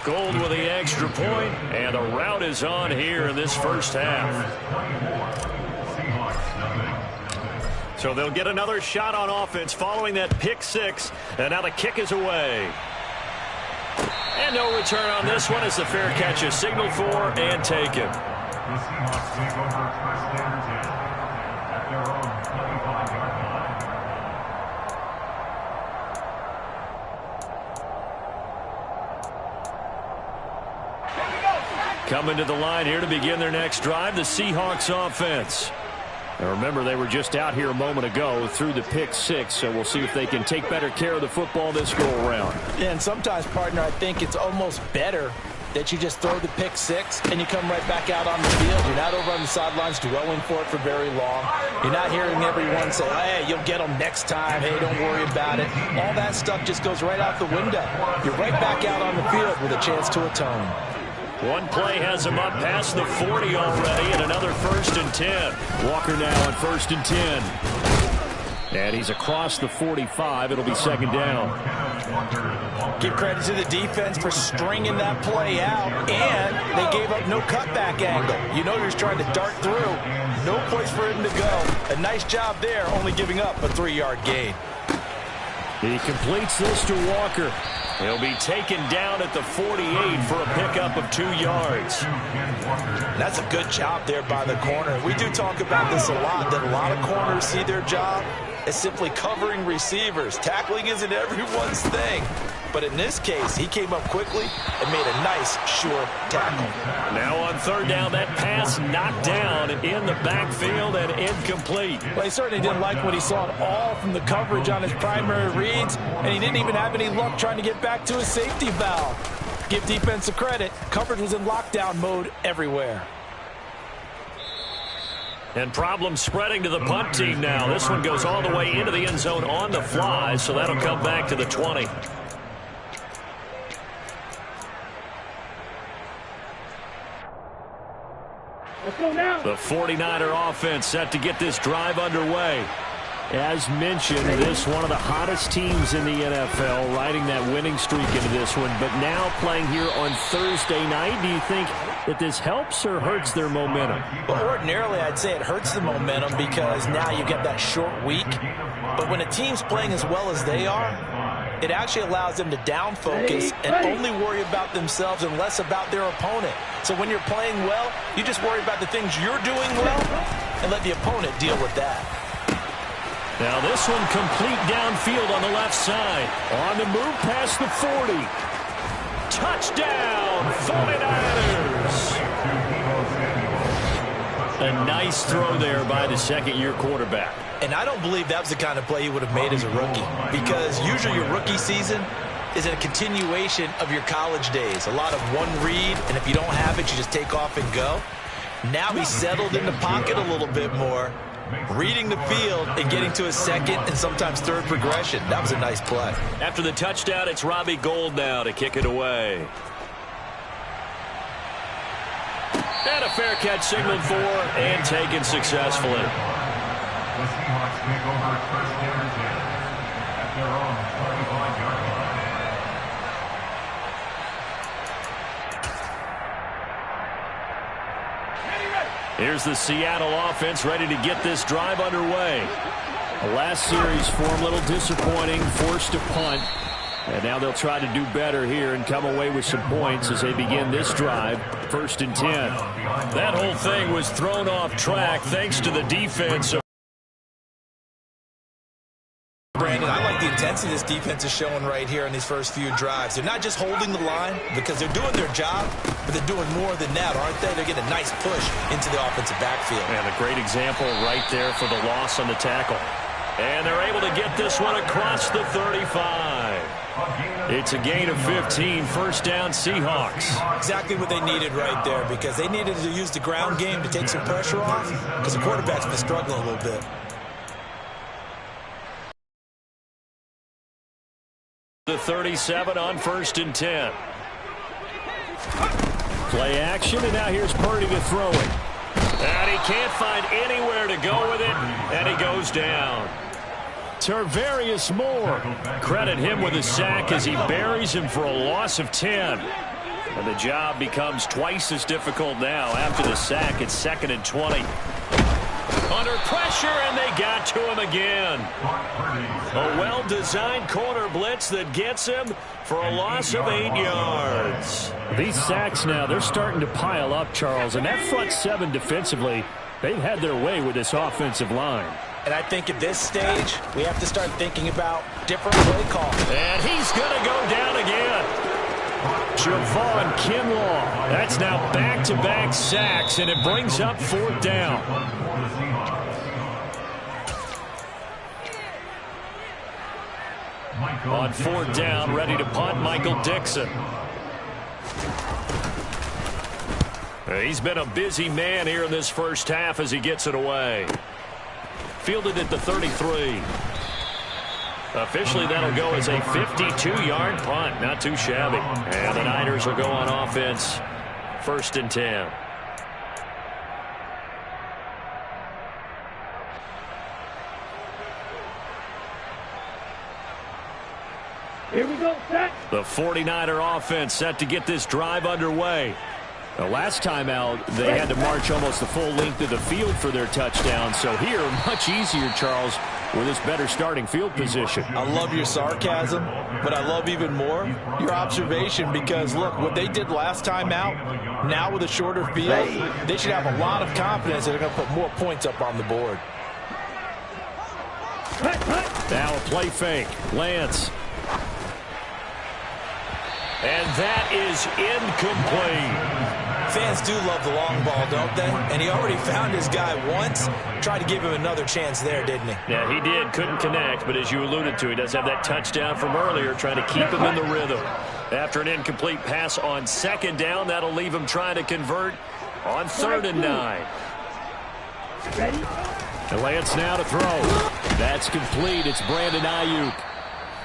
Gold with the extra point, and the rout is on here in this first half. So they'll get another shot on offense following that pick six, and now the kick is away. And no return on this one as the fair catch is signaled for and taken. Coming to the line here to begin their next drive, the Seahawks offense. Now remember, they were just out here a moment ago through the pick six, so we'll see if they can take better care of the football this go-around. Yeah, and sometimes, partner, I think it's almost better that you just throw the pick six and you come right back out on the field. You're not over on the sidelines dwelling for it for very long. You're not hearing everyone say, hey, you'll get them next time. Hey, don't worry about it. All that stuff just goes right out the window. You're right back out on the field with a chance to atone. One play has him up past the 40 already, and another 1st and 10. Walker now on 1st and 10. And he's across the 45. It'll be 2nd down. Give credit to the defense for stringing that play out, and they gave up no cutback angle. You know you're trying to dart through. No place for him to go. A nice job there, only giving up a 3-yard gain. He completes this to Walker. He'll be taken down at the 48 for a pickup of 2 yards. That's a good job there by the corner. We do talk about this a lot, that a lot of corners see their job as simply covering receivers. Tackling isn't everyone's thing. But in this case, he came up quickly and made a nice, sure tackle. Now on 3rd down, that pass knocked down in the backfield and incomplete. Well, he certainly didn't like what he saw at all from the coverage on his primary reads, and he didn't even have any luck trying to get back to his safety valve. Give defense a credit. Coverage was in lockdown mode everywhere. And problems spreading to the punt team now. This one goes all the way into the end zone on the fly, so that'll come back to the 20. The 49er offense set to get this drive underway. As mentioned, this one of the hottest teams in the NFL, riding that winning streak into this one, but now playing here on Thursday night. Do you think that this helps or hurts their momentum? Well, ordinarily, I'd say it hurts the momentum because now you get that short week. But when a team's playing as well as they are, it actually allows them to down focus and only worry about themselves and less about their opponent. So when you're playing well, you just worry about the things you're doing well and let the opponent deal with that. Now this one complete downfield on the left side. On the move past the 40. Touchdown, 49ers. A nice throw there by the second-year quarterback. And I don't believe that was the kind of play he would have made as a rookie, because usually your rookie season is a continuation of your college days. A lot of one read, and if you don't have it, you just take off and go. Now he's settled in the pocket a little bit more, reading the field and getting to his second and sometimes third progression. That was a nice play. After the touchdown, it's Robbie Gould now to kick it away. And a fair catch signaled for and taken successfully. The Seahawks take over at 1st and 10 at their own 35-yard line. Here's the Seattle offense ready to get this drive underway. The last series for them a little disappointing, forced to punt. And now they'll try to do better here and come away with some points as they begin this drive, 1st and 10. That whole thing was thrown off track thanks to the defense. Brandon, I like the intensity this defense is showing right here in these first few drives. They're not just holding the line because they're doing their job, but they're doing more than that, aren't they? They're getting a nice push into the offensive backfield. And a great example right there for the loss on the tackle. And they're able to get this one across the 35. It's a gain of 15, 1st down Seahawks. Exactly what they needed right there, because they needed to use the ground game to take some pressure off because the quarterback's been struggling a little bit. The 37 on 1st and 10. Play action, and now here's Purdy to throw it. And he can't find anywhere to go with it, and he goes down. Tarvarius Moore. Credit him with a sack as he buries him for a loss of 10. And the job becomes twice as difficult now. After the sack, it's 2nd and 20. Under pressure, and they got to him again. A well-designed corner blitz that gets him for a loss of 8 yards. These sacks now, they're starting to pile up, Charles. And that front seven defensively, they've had their way with this offensive line. And I think at this stage, we have to start thinking about different play calls. And he's going to go down again. Javon Kinlaw. That's now back-to-back sacks, and it brings up 4th down. On 4th down, ready to punt, Michael Dixon. He's been a busy man here in this first half as he gets it away. Fielded at the 33. Officially, that'll go as a 52-yard punt. Not too shabby. And the Niners will go on offense. 1st and 10. Here we go, set. The 49er offense set to get this drive underway. The last time out, they had to march almost the full length of the field for their touchdown. So here, much easier, Charles, with this better starting field position. I love your sarcasm, but I love even more your observation because, look, what they did last time out, now with a shorter field, they should have a lot of confidence that they're going to put more points up on the board. Now a play fake. Lance. And that is incomplete. Fans do love the long ball, don't they? And he already found his guy once. Tried to give him another chance there, didn't he? Yeah, he did. Couldn't connect, but as you alluded to, he does have that touchdown from earlier, trying to keep him in the rhythm. After an incomplete pass on 2nd down, that'll leave him trying to convert on 3rd and 9. And Lance now to throw. That's complete. It's Brandon Ayuk.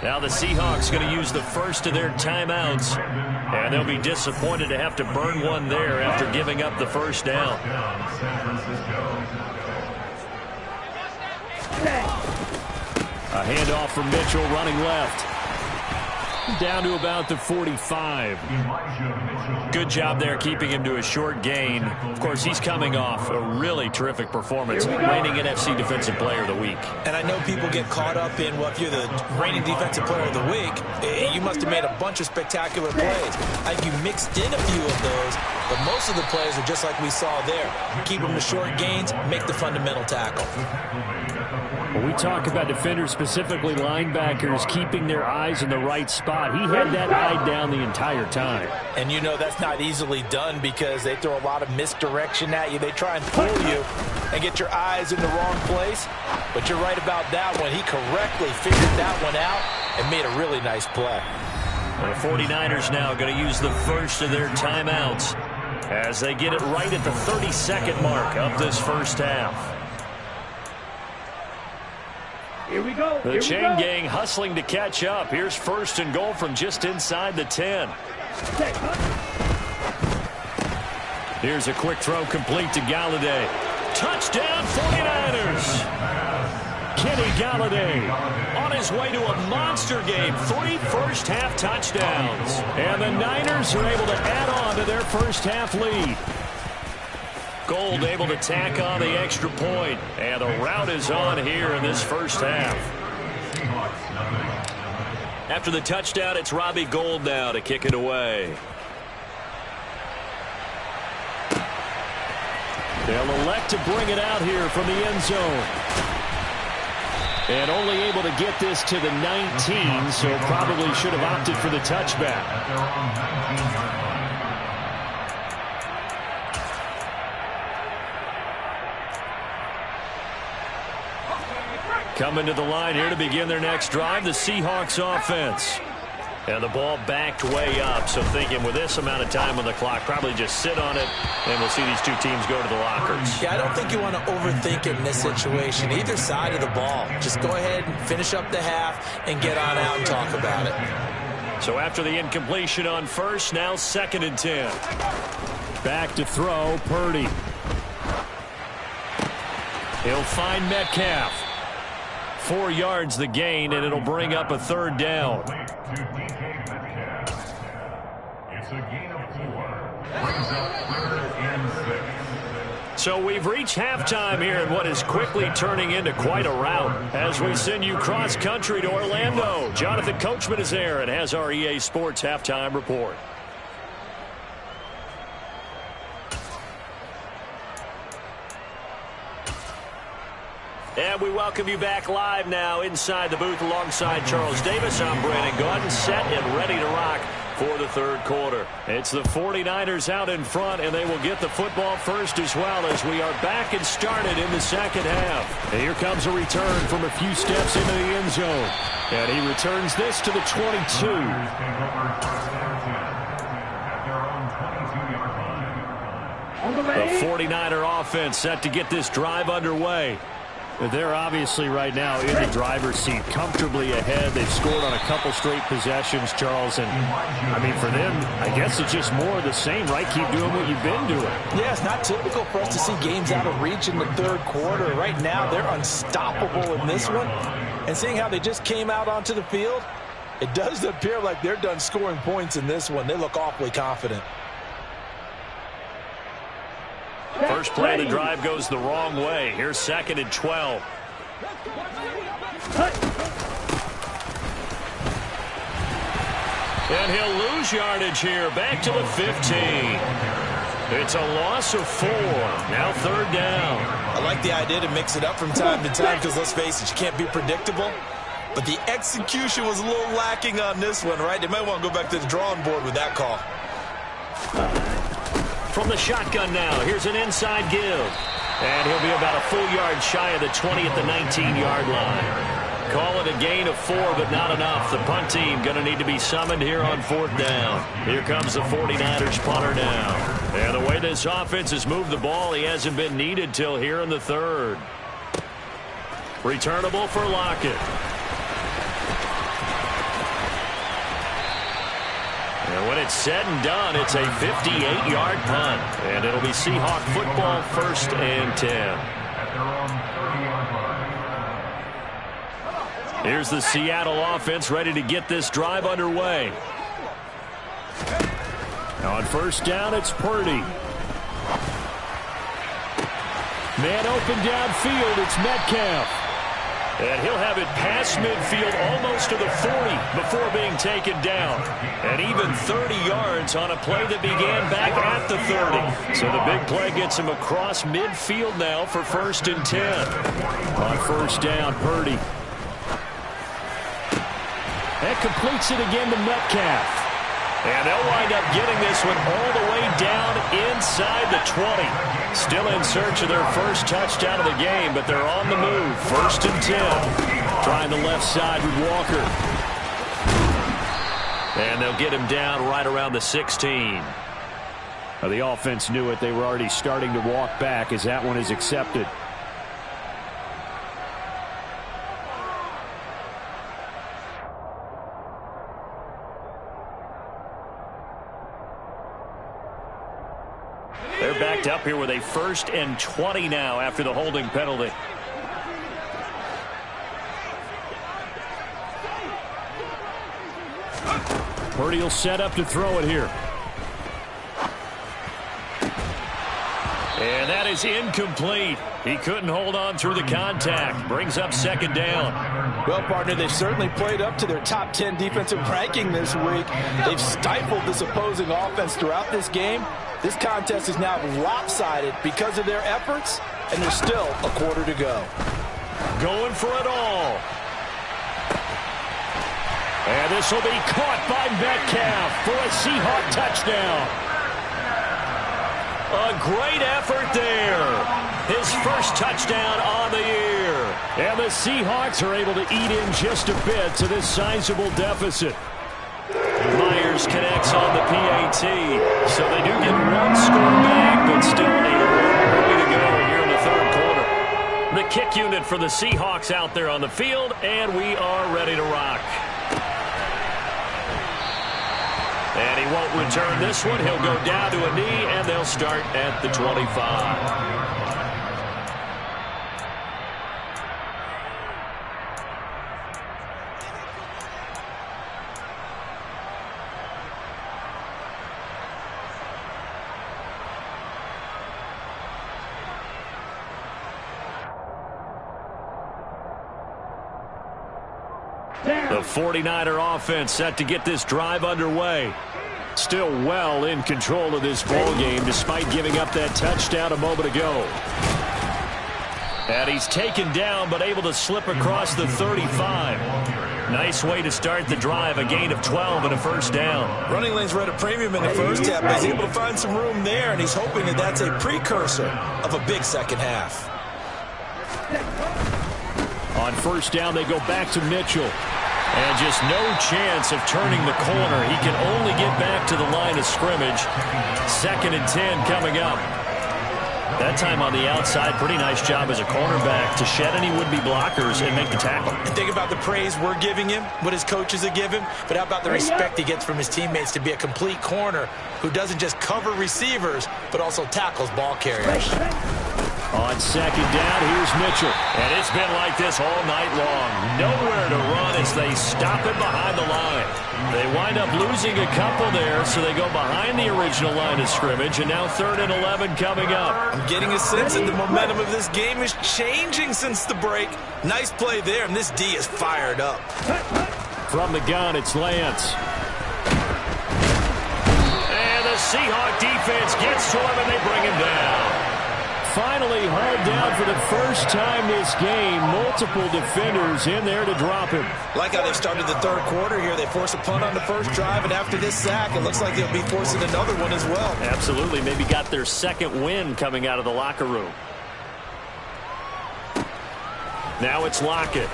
Now the Seahawks going to use the first of their timeouts, and they'll be disappointed to have to burn one there after giving up the first down. A handoff from Mitchell running left. Down to about the 45. Good job there keeping him to a short gain. Of course, he's coming off a really terrific performance, reigning NFC Defensive Player of the Week. And I know people get caught up in, well, if you're the reigning Defensive Player of the Week, you must have made a bunch of spectacular plays. I think you mixed in a few of those, but most of the plays are just like we saw there. Keep them to short gains, make the fundamental tackle. When we talk about defenders, specifically linebackers, keeping their eyes in the right spot, he had that eye down the entire time. And you know that's not easily done because they throw a lot of misdirection at you. They try and fool you and get your eyes in the wrong place. But you're right about that one. He correctly figured that one out and made a really nice play. The 49ers now going to use the first of their timeouts as they get it right at the 32nd mark of this first half. Here we go. The chain gang hustling to catch up. Here's 1st and goal from just inside the 10. Here's a quick throw complete to Galladay. Touchdown 49ers. Kenny Galladay on his way to a monster game. 3 first-half touchdowns. And the Niners are able to add on to their first-half lead. Gold able to tack on the extra point. And the route is on here in this first half. After the touchdown, it's Robbie Gould now to kick it away. They'll elect to bring it out here from the end zone. And only able to get this to the 19, so probably should have opted for the touchback. Coming to the line here to begin their next drive, the Seahawks offense. And the ball backed way up, so thinking with this amount of time on the clock, probably just sit on it, and we'll see these two teams go to the lockers. Yeah, I don't think you want to overthink it in this situation. Either side of the ball. Just go ahead and finish up the half and get on out and talk about it. So after the incompletion on first, now 2nd and 10. Back to throw, Purdy. He'll find Metcalf. 4 yards the gain, and it'll bring up a third down. It's a gain of 4. Brings up 3rd and 6. So we've reached halftime here in what is quickly turning into quite a rout as we send you cross-country to Orlando. Jonathan Coachman is there and has our EA Sports halftime report. And we welcome you back live now inside the booth alongside Charles Davis. I'm Brandon Gaudin, set and ready to rock for the third quarter. It's the 49ers out in front, and they will get the football first as well as we are back and started in the second half. And here comes a return from a few steps into the end zone. And he returns this to the 22. The 49er offense set to get this drive underway. They're obviously right now in the driver's seat, comfortably ahead. They've scored on a couple straight possessions, Charles. And, I mean, for them, I guess it's just more of the same, right? Keep doing what you've been doing. Yeah, it's not typical for us to see games out of reach in the third quarter. Right now, they're unstoppable in this one. And seeing how they just came out onto the field, it does appear like they're done scoring points in this one. They look awfully confident. First play of the drive goes the wrong way. Here's 2nd and 12. And he'll lose yardage here. Back to the 15. It's a loss of 4. Now 3rd down. I like the idea to mix it up from time to time because, let's face it, you can't be predictable. But the execution was a little lacking on this one, right? They might want to go back to the drawing board with that call. From the shotgun now, here's an inside give. And he'll be about a full yard shy of the 20 at the 19-yard line. Call it a gain of 4, but not enough. The punt team going to need to be summoned here on 4th down. Here comes the 49ers punter now. And the way this offense has moved the ball, he hasn't been needed till here in the 3rd. Returnable for Lockett. And when it's said and done, it's a 58-yard punt. And it'll be Seahawk football, 1st and 10. Here's the Seattle offense ready to get this drive underway. On 1st down, it's Purdy. Man open downfield, it's Metcalf. And he'll have it past midfield almost to the 40 before being taken down. And even 30 yards on a play that began back at the 30. So the big play gets him across midfield now for 1st and 10. On 1st down, Purdy. That completes it again to Metcalf. And they'll wind up getting this one all the way down inside the 20. Still in search of their first touchdown of the game, but they're on the move. 1st and 10. Trying the left side with Walker. And they'll get him down right around the 16. Now, the offense knew it. They were already starting to walk back as that one is accepted. They're backed up here with a 1st and 20 now after the holding penalty. Purdy will set up to throw it here. And that is incomplete. He couldn't hold on through the contact. Brings up 2nd down. Well, partner, they've certainly played up to their top 10 defensive ranking this week. They've stifled this opposing offense throughout this game. This contest is now lopsided because of their efforts, and there's still a quarter to go. Going for it all. And this will be caught by Metcalf for a Seahawk touchdown. A great effort there. His first touchdown on the year. And the Seahawks are able to eat in just a bit to this sizable deficit. Myers connects on the PAT. So they do get one score back, but still a long way to go here in the 3rd quarter. The kick unit for the Seahawks out there on the field, and we are ready to rock. And he won't return this one. He'll go down to a knee, and they'll start at the 25. The 49er offense set to get this drive underway. Still well in control of this ball game despite giving up that touchdown a moment ago. And he's taken down but able to slip across the 35. Nice way to start the drive, a gain of 12 and a first down. Running lanes were at a premium in the first half, but he's able to find some room there, and he's hoping that that's a precursor of a big second half. On first down, they go back to Mitchell. And just no chance of turning the corner. He can only get back to the line of scrimmage. 2nd and 10 coming up. That time on the outside, pretty nice job as a cornerback to shed any would-be blockers and make the tackle. And think about the praise we're giving him, what his coaches are giving, but how about the respect he gets from his teammates to be a complete corner who doesn't just cover receivers, but also tackles ball carriers. On 2nd down, here's Mitchell. And it's been like this all night long. Nowhere to run as they stop him behind the line. They wind up losing a couple there, so they go behind the original line of scrimmage, and now 3rd and 11 coming up. I'm getting a sense that the momentum of this game is changing since the break. Nice play there, and this D is fired up. From the gun, it's Lance. And the Seahawk defense gets to him, and they bring him down. Finally hauled down for the first time this game. Multiple defenders in there to drop him. Like how they started the third quarter here. They forced a punt on the first drive, and after this sack, it looks like they'll be forcing another one as well. Absolutely. Maybe got their second win coming out of the locker room. Now it's Lockett.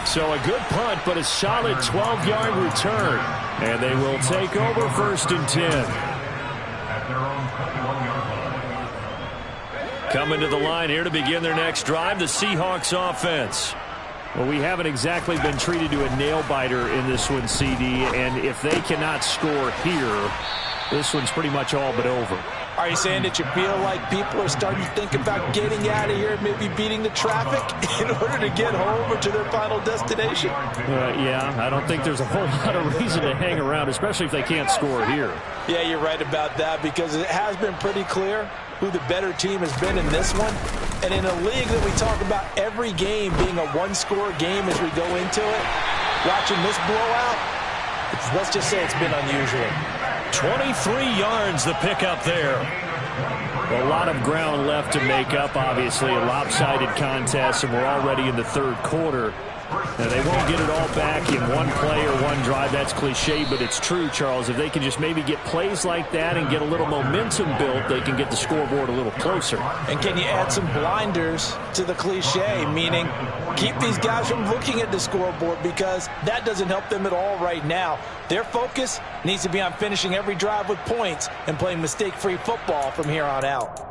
So a good punt, but a solid 12-yard return. And they will take over 1st and 10. Coming to the line here to begin their next drive, the Seahawks offense. Well, we haven't exactly been treated to a nail-biter in this one, CD, and if they cannot score here, this one's pretty much all but over. Are you saying that you feel like people are starting to think about getting out of here, maybe beating the traffic in order to get home or to their final destination? Yeah, I don't think there's a whole lot of reason to hang around, especially if they can't score here. Yeah, you're right about that, because it has been pretty clear who the better team has been in this one. And in a league that we talk about every game being a one-score game as we go into it, watching this blowout, let's just say it's been unusual. 23 yards the pickup there. A lot of ground left to make up, obviously. A lopsided contest, and we're already in the third quarter. Now, they won't get it all back in one play or one drive. That's cliche, but it's true, Charles. If they can just maybe get plays like that and get a little momentum built, they can get the scoreboard a little closer. And can you add some blinders to the cliche, meaning keep these guys from looking at the scoreboard, because that doesn't help them at all right now. Their focus needs to be on finishing every drive with points and playing mistake-free football from here on out.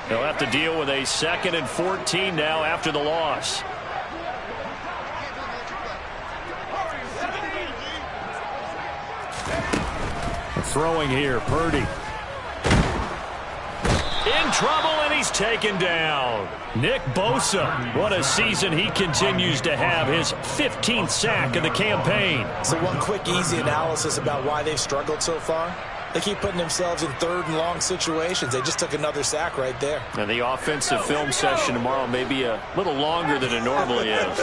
They'll have to deal with a 2nd and 14 now after the loss. Throwing here, Purdy. In trouble, and he's taken down. Nick Bosa, what a season he continues to have, his 15th sack of the campaign. So one quick, easy analysis about why they've struggled so far. They keep putting themselves in 3rd and long situations. They just took another sack right there. And the offensive film session tomorrow may be a little longer than it normally is.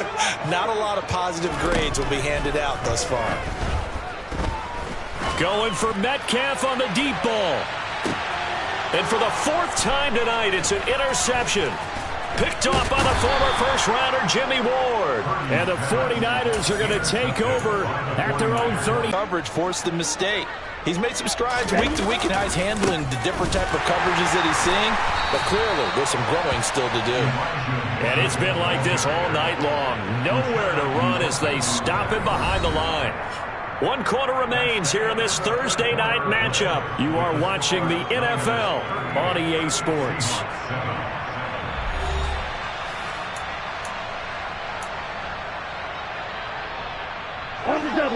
Not a lot of positive grades will be handed out thus far. Going for Metcalf on the deep ball. And for the 4th time tonight, it's an interception. Picked off by the former first-rounder Jimmy Ward. And the 49ers are going to take over at their own 30. Coverage forced the mistake. He's made some strides week to week in how he's handling the different type of coverages that he's seeing, but clearly there's some growing still to do. And it's been like this all night long. Nowhere to run as they stop him behind the line. 1 quarter remains here in this Thursday night matchup. You are watching the NFL on EA Sports.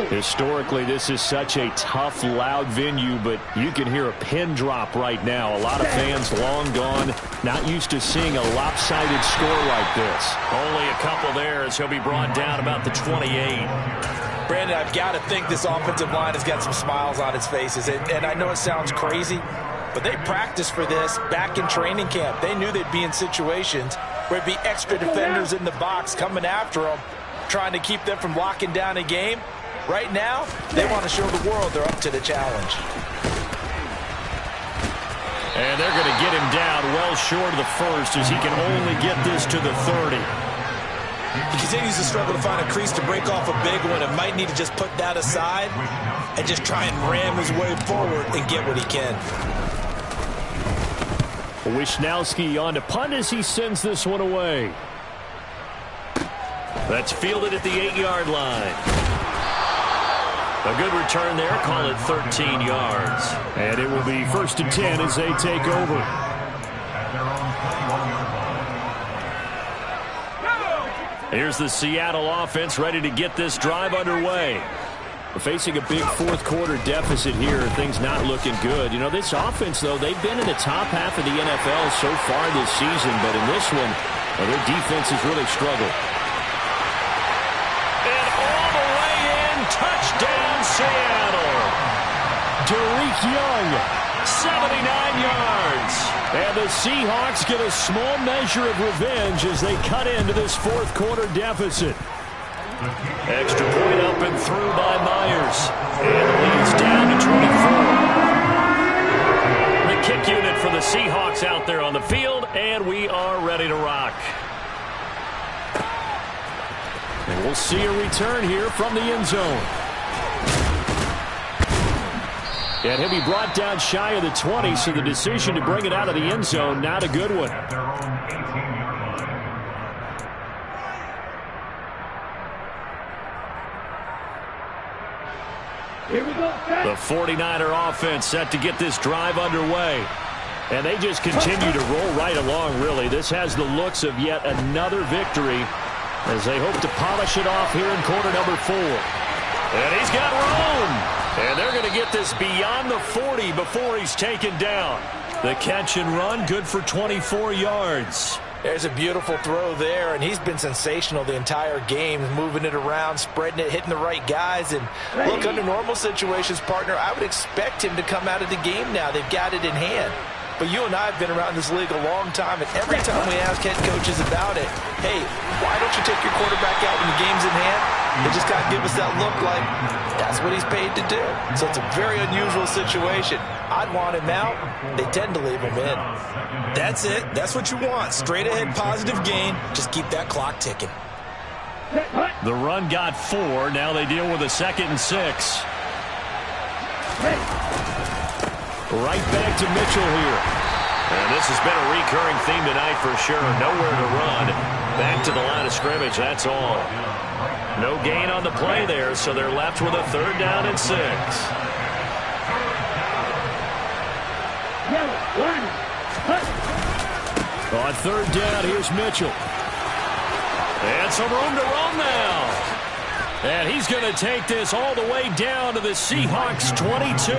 Historically, this is such a tough, loud venue, but you can hear a pin drop right now. A lot of fans long gone, not used to seeing a lopsided score like this. Only a couple there as he'll be brought down about the 28. Brandon, I've got to think this offensive line has got some smiles on its faces. And I know it sounds crazy, but they practiced for this back in training camp. They knew they'd be in situations There'd be extra defenders in the box coming after them, trying to keep them from locking down a game. Right now, they want to show the world they're up to the challenge. And they're going to get him down well short of the first as he can only get this to the 30. He continues to struggle to find a crease to break off a big one and might need to just put that aside and just try and ram his way forward and get what he can. Wisnowski on to punt as he sends this one away. That's fielded at the 8-yard line. A good return there. Call it 13 yards. And it will be 1st and 10 as they take over. Here's the Seattle offense ready to get this drive underway. We're facing a big fourth-quarter deficit here. Things not looking good. You know, this offense, though, they've been in the top half of the NFL so far this season. But in this one, well, their defense has really struggled. And all the way in, touchdown Seattle. Derek Young, 79 yards. And the Seahawks get a small measure of revenge as they cut into this fourth-quarter deficit. Extra point up and through by Myers. And the lead's down to 24. The kick unit for the Seahawks out there on the field, and we are ready to rock. And we'll see a return here from the end zone. And he'll be brought down shy of the 20, so the decision to bring it out of the end zone, not a good one. Here we go, set. The 49er offense set to get this drive underway. And they just continue to roll right along, really. This has the looks of yet another victory as they hope to polish it off here in quarter number 4. And he's got room. And they're going to get this beyond the 40 before he's taken down. The catch and run, good for 24 yards. There's a beautiful throw there, and he's been sensational the entire game, moving it around, spreading it, hitting the right guys. And look, under normal situations, partner, I would expect him to come out of the game now. They've got it in hand. But you and I have been around this league a long time, and every time we ask head coaches about it, hey, why don't you take your quarterback out when the game's in hand? They just got to give us that look like that's what he's paid to do. So it's a very unusual situation. I'd want him out. They tend to leave him in. That's it. That's what you want. Straight ahead positive gain. Just keep that clock ticking. The run got 4. Now they deal with a 2nd and 6. Right back to Mitchell here. And this has been a recurring theme tonight for sure. Nowhere to run. Back to the line of scrimmage, that's all. No gain on the play there, so they're left with a 3rd down and 6. On 3rd down, here's Mitchell. And some room to run now. And he's going to take this all the way down to the Seahawks 22.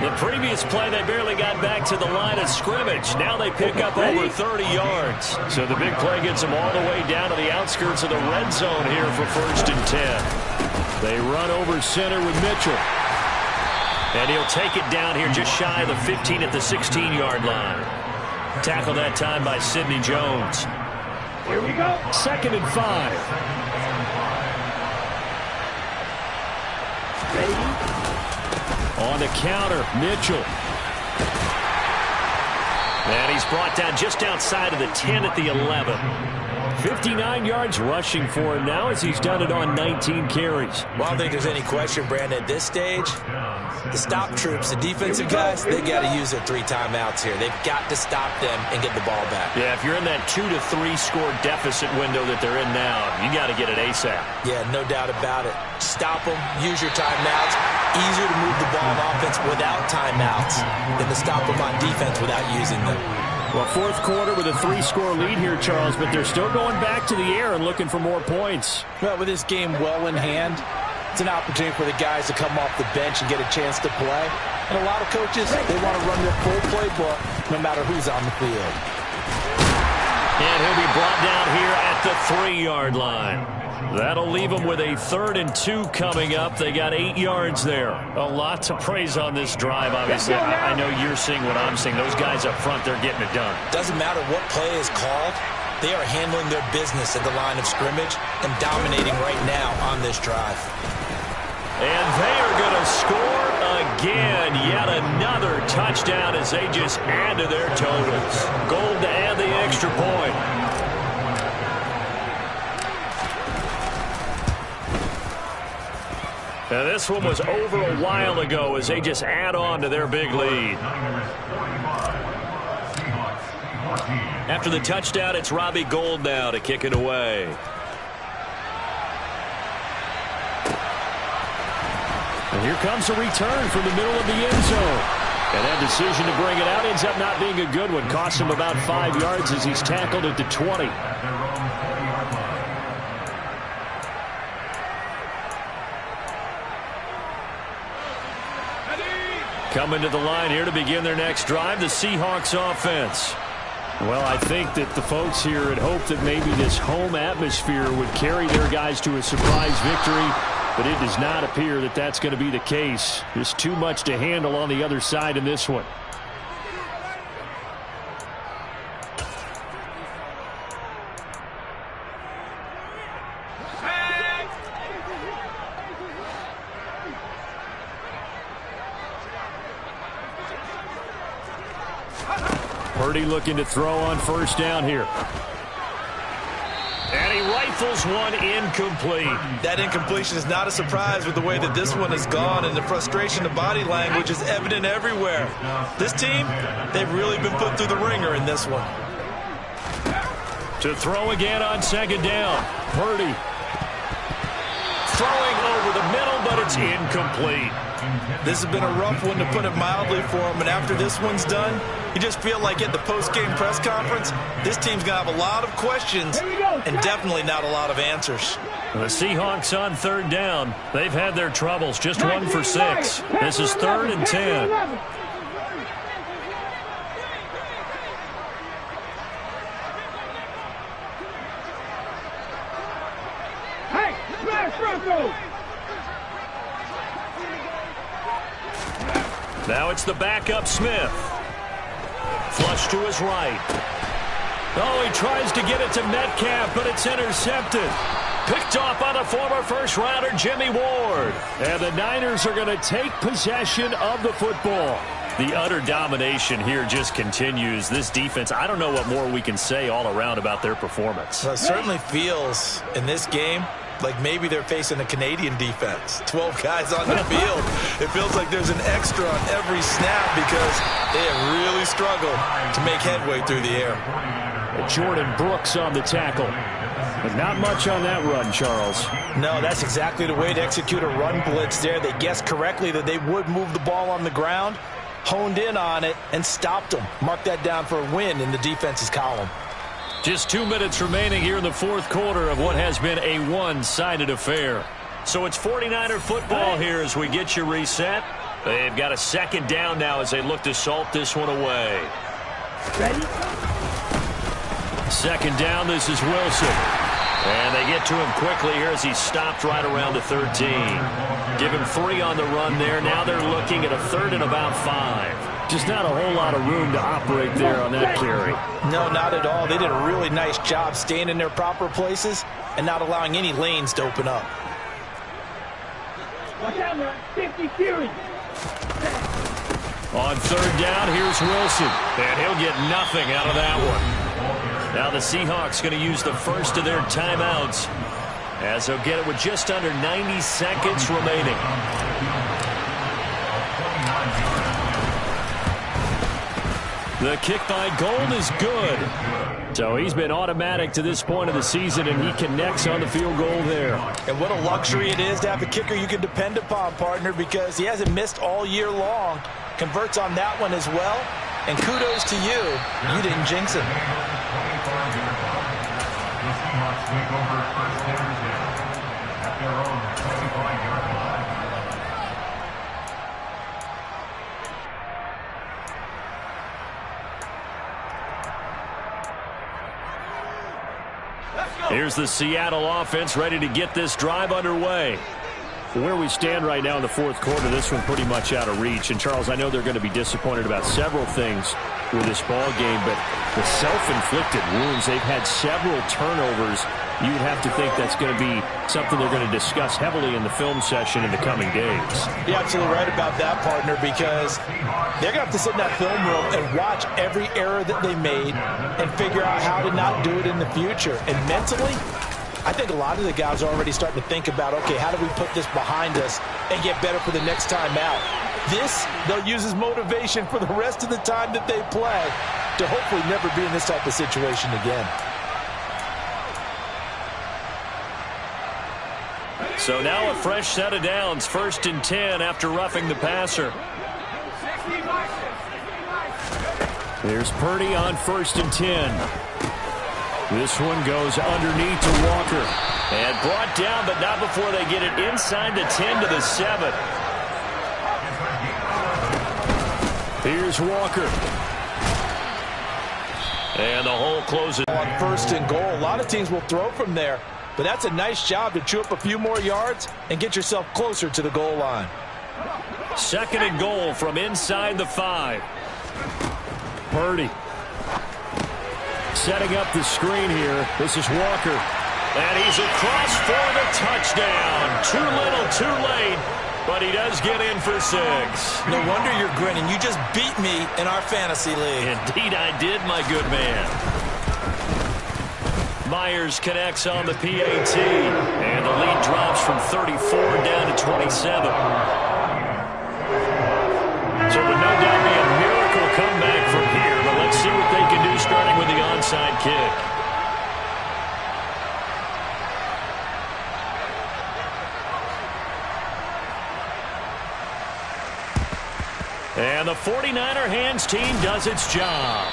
The previous play, they barely got back to the line of scrimmage. Now they pick up over 30 yards. So the big play gets them all the way down to the outskirts of the red zone here for 1st and 10. They run over center with Mitchell. And he'll take it down here just shy of the 15 at the 16-yard line. Tackled that time by Sidney Jones. Here we go. 2nd and 5. On the counter, Mitchell. And he's brought down just outside of the 10 at the 11. 59 yards rushing for him now as he's done it on 19 carries. Well, I don't think there's any question, Brandon, at this stage. The stop troops, the defensive guys, they got to use their 3 timeouts here. They've got to stop them and get the ball back. Yeah, if you're in that 2 to 3 score deficit window that they're in now, you got to get it ASAP. Yeah, no doubt about it. Stop them, use your timeouts. Easier to move the ball on offense without timeouts than to stop them on defense without using them. Well, 4th quarter with a 3-score lead here, Charles, but they're still going back to the air and looking for more points. Well, with this game well in hand, it's an opportunity for the guys to come off the bench and get a chance to play. And a lot of coaches, they want to run their full playbook no matter who's on the field. And he'll be brought down here at the 3-yard line. That'll leave them with a 3rd and 2 coming up. They got 8 yards there. A lot to praise on this drive, obviously. I know you're seeing what I'm seeing. Those guys up front, they're getting it done. Doesn't matter what play is called. They are handling their business at the line of scrimmage and dominating right now on this drive. And they are going to score again. Yet another touchdown as they just add to their totals. Gold to add the extra point. Now this one was over a while ago as they just add on to their big lead. After the touchdown, it's Robbie Gould now to kick it away. And here comes a return from the middle of the end zone. And that decision to bring it out ends up not being a good one. Costs him about 5 yards as he's tackled at the 20. Coming to the line here to begin their next drive, the Seahawks offense. Well, I think that the folks here had hoped that maybe this home atmosphere would carry their guys to a surprise victory, but it does not appear that that's going to be the case. There's too much to handle on the other side in this one. Purdy looking to throw on first down here. And he rifles one incomplete. That incompletion is not a surprise with the way that this one has gone, and the frustration of body language is evident everywhere. This team, they've really been put through the ringer in this one. To throw again on second down. Purdy throwing over the middle, but it's incomplete. This has been a rough one, to put it mildly, for him. And after this one's done, you just feel like at the post-game press conference, this team's going to have a lot of questions and definitely not a lot of answers. The Seahawks on third down. They've had their troubles. Just 1 for 6. This is 3rd and 10. Hey, smash Bronco! Now it's the backup Smith. Flush to his right. Oh, he tries to get it to Metcalf, but it's intercepted. Picked off by the former first-rounder Jimmy Ward. And the Niners are going to take possession of the football. The utter domination here just continues. This defense, I don't know what more we can say all around about their performance. Well, it certainly feels in this game like maybe they're facing a Canadian defense. 12 guys on the field. It feels like there's an extra on every snap because they have really struggled to make headway through the air. Jordan Brooks on the tackle. But not much on that run, Charles. No, that's exactly the way to execute a run blitz there. They guessed correctly that they would move the ball on the ground, honed in on it, and stopped them. Mark that down for a win in the defense's column. Just 2 minutes remaining here in the fourth quarter of what has been a one-sided affair. So it's 49er football here as we get you reset. They've got a second down now as they look to salt this one away. Ready? Second down, this is Wilson. And they get to him quickly here as he's stopped right around the 13. Give him 3 on the run there. Now they're looking at a 3rd and about 5. Just not a whole lot of room to operate there on that carry. No, not at all. They did a really nice job staying in their proper places and not allowing any lanes to open up. Watch out, man. 50 series. On third down, here's Wilson. And he'll get nothing out of that one. Now the Seahawks going to use the first of their timeouts as they'll get it with just under 90 seconds remaining. The kick by Gould is good. So he's been automatic to this point of the season, and he connects on the field goal there. And what a luxury it is to have a kicker you can depend upon, partner, because he hasn't missed all year long. Converts on that one as well. And kudos to you. You didn't jinx him. Here's the Seattle offense ready to get this drive underway. Where we stand right now in the fourth quarter, this one pretty much out of reach. And, Charles, I know they're going to be disappointed about several things with this ball game, but the self-inflicted wounds, they've had several turnovers. You would have to think that's going to be something they're going to discuss heavily in the film session in the coming days. You're absolutely right about that, partner, because they're going to have to sit in that film room and watch every error that they made and figure out how to not do it in the future. And mentally, I think a lot of the guys are already starting to think about, okay, how do we put this behind us and get better for the next time out? This, they'll use as motivation for the rest of the time that they play to hopefully never be in this type of situation again. So now a fresh set of downs, 1st and 10 after roughing the passer. There's Purdy on 1st and 10. This one goes underneath to Walker. And brought down, but not before they get it inside the 10 to the 7. Here's Walker. And the hole closes. On 1st and goal, a lot of teams will throw from there, but that's a nice job to chew up a few more yards and get yourself closer to the goal line. 2nd and goal from inside the 5. Purdy. Setting up the screen here. This is Walker. And he's across for the touchdown. Too little, too late. But he does get in for 6. No wonder you're grinning. You just beat me in our fantasy league. Indeed I did, my good man. Myers connects on the PAT. And the lead drops from 34 down to 27. So it would no doubt be a miracle comeback from here. But let's see what they can do starting with the onside kick. And the 49er hands team does its job.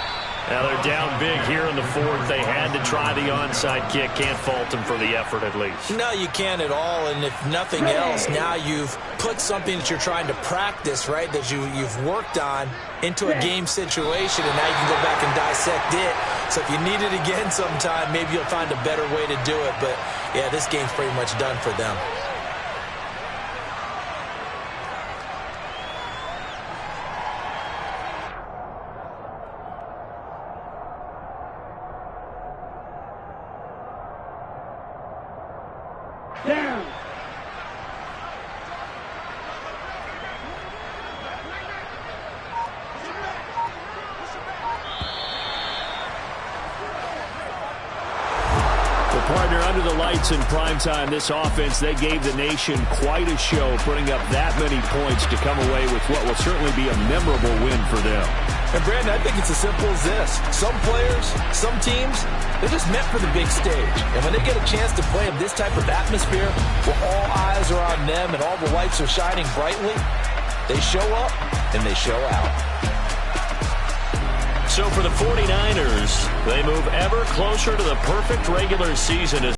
Now they're down big here in the 4th. They had to try the onside kick. Can't fault them for the effort at least. No, you can't at all. And if nothing else, now you've put something that you're trying to practice, right, that you've worked on into a game situation, and now you can go back and dissect it. So if you need it again sometime, maybe you'll find a better way to do it. But, yeah, this game's pretty much done for them. Down. Partner, under the lights in primetime, this offense, they gave the nation quite a show, putting up that many points to come away with what will certainly be a memorable win for them. And, Brandon, I think it's as simple as this. Some players, some teams, they're just meant for the big stage. And when they get a chance to play in this type of atmosphere where all eyes are on them and all the lights are shining brightly, they show up and they show out. So for the 49ers, they move ever closer to the perfect regular season as